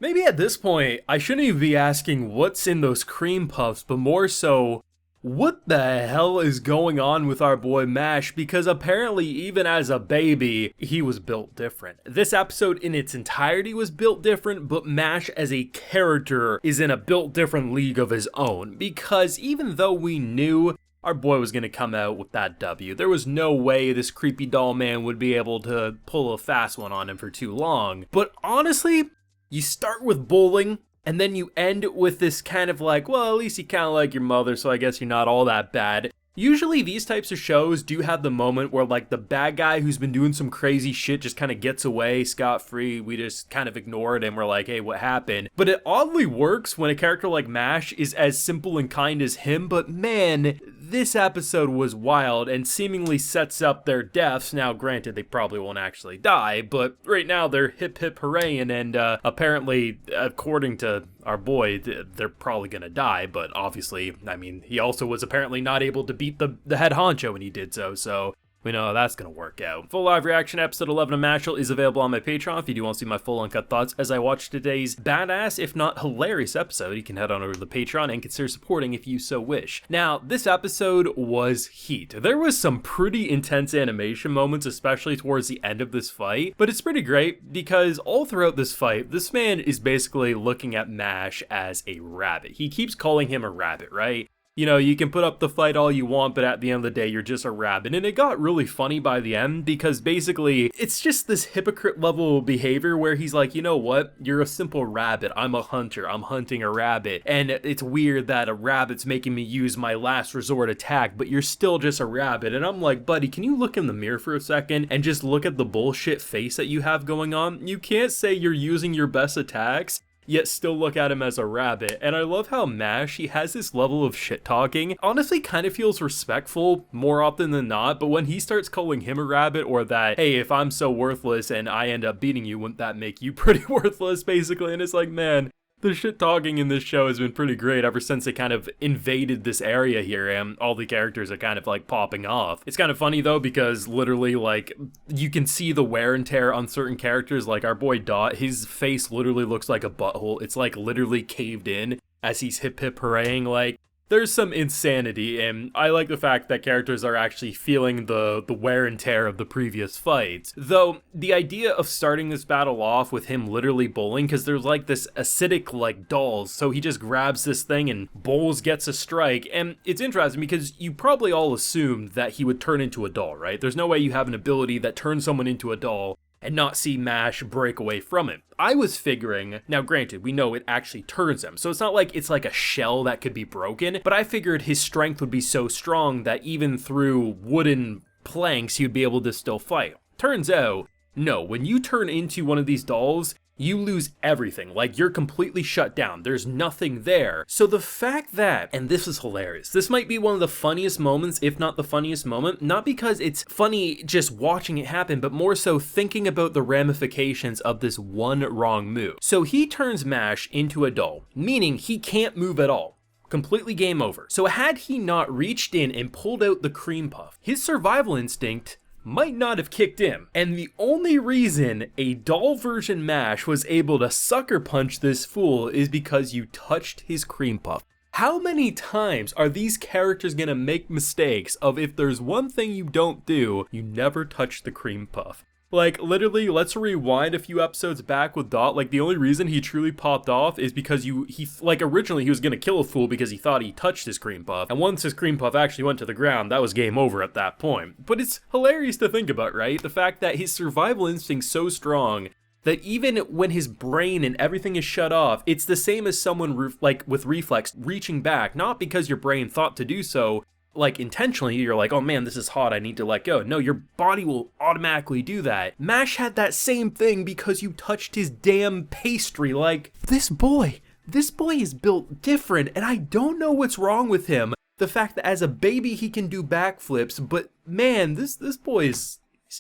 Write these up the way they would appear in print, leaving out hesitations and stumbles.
Maybe at this point, I shouldn't even be asking what's in those cream puffs, but more so, what the hell is going on with our boy Mash? Because apparently, even as a baby, he was built different. This episode in its entirety was built different, but Mash as a character is in a built different league of his own. Because even though we knew our boy was going to come out with that W, there was no way this creepy doll man would be able to pull a fast one on him for too long. But honestly, you start with bowling, and then you end with this kind of like, well, at least you kind of like your mother, so I guess you're not all that bad. Usually these types of shows do have the moment where like the bad guy who's been doing some crazy shit just kind of gets away scot-free. We just kind of ignore it and we're like, hey, what happened? But it oddly works when a character like Mash is as simple and kind as him. But man, this episode was wild and seemingly sets up their deaths. Now, granted, they probably won't actually die, but right now they're hip hip hooray, and apparently, according to our boy, they're probably gonna die. But obviously, I mean, he also was apparently not able to beat the head honcho when he did so we know how that's gonna work out. Full live reaction episode 11 of Mashle is available on my Patreon. If you do want to see my full uncut thoughts as I watch today's badass, if not hilarious episode, you can head on over to the Patreon and consider supporting if you so wish. Now, this episode was heat. There was some pretty intense animation moments, especially towards the end of this fight, but it's pretty great because all throughout this fight, this man is basically looking at Mash as a rabbit. He keeps calling him a rabbit, right? You know, you can put up the fight all you want, but at the end of the day, you're just a rabbit. And it got really funny by the end because basically it's just this hypocrite level of behavior where he's like, you know what? You're a simple rabbit. I'm a hunter. I'm hunting a rabbit. And it's weird that a rabbit's making me use my last resort attack, but you're still just a rabbit. And I'm like, buddy, can you look in the mirror for a second and just look at the bullshit face that you have going on? You can't say you're using your best attacks yet still look at him as a rabbit. And I love how Mash, he has this level of shit talking. Honestly, kind of feels respectful more often than not, but when he starts calling him a rabbit, or that, hey, if I'm so worthless and I end up beating you, wouldn't that make you pretty worthless, basically? And it's like, man, the shit talking in this show has been pretty great ever since they kind of invaded this area here and all the characters are kind of like popping off. It's kind of funny though because literally like you can see the wear and tear on certain characters, like our boy Dot, his face literally looks like a butthole. It's like literally caved in as he's hip hip hooraying. Like there's some insanity, and I like the fact that characters are actually feeling the wear and tear of the previous fights. Though, the idea of starting this battle off with him literally bowling, because there's like this acidic like dolls, so he just grabs this thing and bowls, gets a strike, and it's interesting because you probably all assumed that he would turn into a doll, right? There's no way you have an ability that turns someone into a doll and not see Mash break away from it. I was figuring, now granted, we know it actually turns him, so it's not like it's like a shell that could be broken, but I figured his strength would be so strong that even through wooden planks, he would be able to still fight. Turns out, no, when you turn into one of these dolls, you lose everything, like you're completely shut down, there's nothing there. So the fact that, and this is hilarious, this might be one of the funniest moments, if not the funniest moment, not because it's funny just watching it happen, but more so thinking about the ramifications of this one wrong move. So he turns Mash into a doll, meaning he can't move at all. Completely game over. So had he not reached in and pulled out the cream puff, his survival instinct might not have kicked in. And the only reason a doll version Mash was able to sucker punch this fool is because you touched his cream puff. How many times are these characters gonna make mistakes of if there's one thing you don't do, you never touch the cream puff? Like, literally, let's rewind a few episodes back with Dot. Like, the only reason he truly popped off is because originally he was gonna kill a fool because he thought he touched his cream puff. And once his cream puff actually went to the ground, that was game over at that point. But it's hilarious to think about, right? The fact that his survival instinct's so strong that even when his brain and everything is shut off, it's the same as someone like with reflex reaching back, not because your brain thought to do so, like intentionally, you're like, oh man, this is hot, I need to let go. No, your body will automatically do that. Mash had that same thing because you touched his damn pastry. Like, this boy is built different, and I don't know what's wrong with him. The fact that as a baby he can do backflips, but man, this boy is,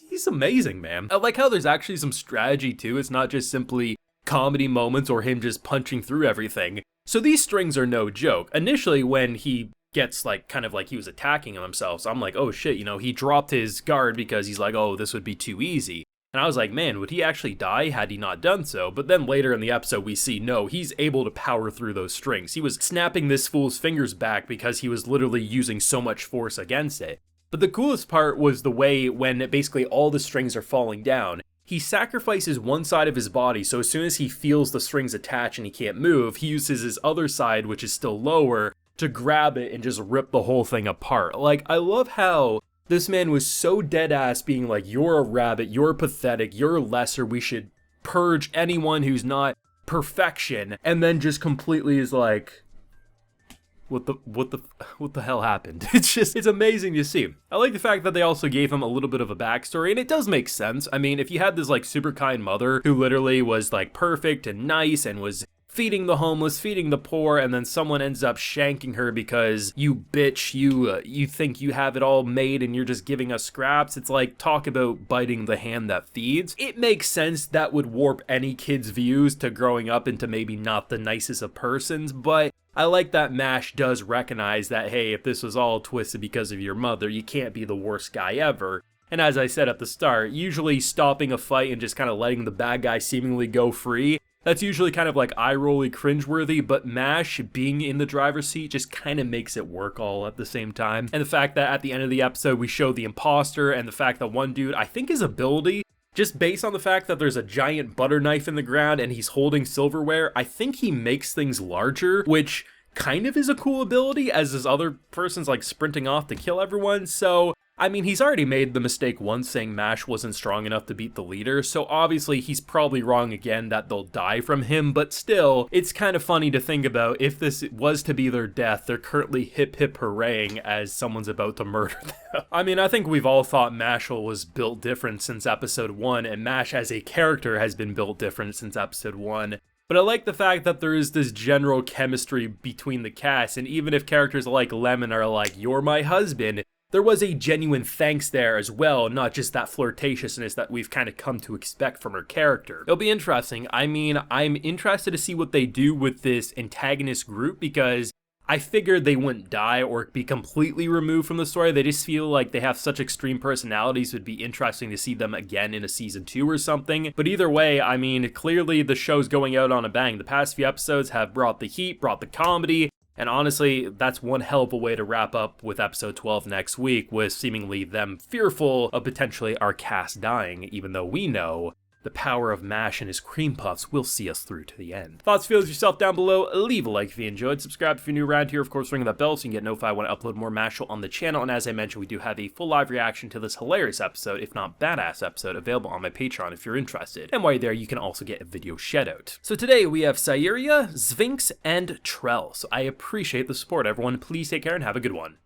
he's amazing, man. I like how there's actually some strategy too. It's not just simply comedy moments or him just punching through everything. So these strings are no joke. Initially, when he gets like kind of like he was attacking himself, so I'm like, oh shit, you know, he dropped his guard because he's like, oh, this would be too easy. And I was like, man, would he actually die had he not done so? But then later in the episode, we see, no, he's able to power through those strings. He was snapping this fool's fingers back because he was literally using so much force against it. But the coolest part was the way when basically all the strings are falling down, he sacrifices one side of his body, so as soon as he feels the strings attach and he can't move, he uses his other side, which is still lower, to grab it and just rip the whole thing apart. Like, I love how this man was so dead-ass being like, you're a rabbit, you're pathetic, you're lesser, we should purge anyone who's not perfection, and then just completely is like, what the hell happened? It's amazing to see. I like the fact that they also gave him a little bit of a backstory, and it does make sense. I mean, if you had this like super kind mother who literally was like perfect and nice and was feeding the homeless, feeding the poor, and then someone ends up shanking her because you bitch, you think you have it all made and you're just giving us scraps. It's like, talk about biting the hand that feeds. It makes sense that would warp any kid's views to growing up into maybe not the nicest of persons, but I like that MASH does recognize that, hey, if this was all twisted because of your mother, you can't be the worst guy ever. And as I said at the start, usually stopping a fight and just kind of letting the bad guy seemingly go free, that's usually kind of like eye-rolly cringeworthy, but MASH being in the driver's seat just kind of makes it work all at the same time. And the fact that at the end of the episode we show the imposter, and the fact that one dude, I think his ability, just based on the fact that there's a giant butter knife in the ground and he's holding silverware, I think he makes things larger, which kind of is a cool ability as this other person's like sprinting off to kill everyone. So I mean, he's already made the mistake once saying MASH wasn't strong enough to beat the leader, so obviously he's probably wrong again that they'll die from him, but still, it's kind of funny to think about if this was to be their death, they're currently hip hip hooray as someone's about to murder them. I mean, I think we've all thought Mashle was built different since episode 1, and MASH as a character has been built different since episode 1. But I like the fact that there is this general chemistry between the cast, and even if characters like Lemon are like, you're my husband, there was a genuine thanks there as well, not just that flirtatiousness that we've kind of come to expect from her character. It'll be interesting. I mean, I'm interested to see what they do with this antagonist group because I figured they wouldn't die or be completely removed from the story. They just feel like they have such extreme personalities. It would be interesting to see them again in a season 2 or something. But either way, I mean, clearly the show's going out on a bang. The past few episodes have brought the heat, brought the comedy, and honestly, that's one hell of a way to wrap up with episode 12 next week, with seemingly them fearful of potentially our cast dying, even though we know the power of MASH and his cream puffs will see us through to the end. Thoughts, feels yourself down below. Leave a like if you enjoyed. Subscribe if you're new around here. Of course, ring that bell so you can get notified when I upload more Mashle on the channel. And as I mentioned, we do have a full live reaction to this hilarious episode, if not badass episode, available on my Patreon if you're interested. And while you're there, you can also get a video shoutout. So today we have Sayuria, Sphinx, and Trell. So I appreciate the support, everyone. Please take care and have a good one.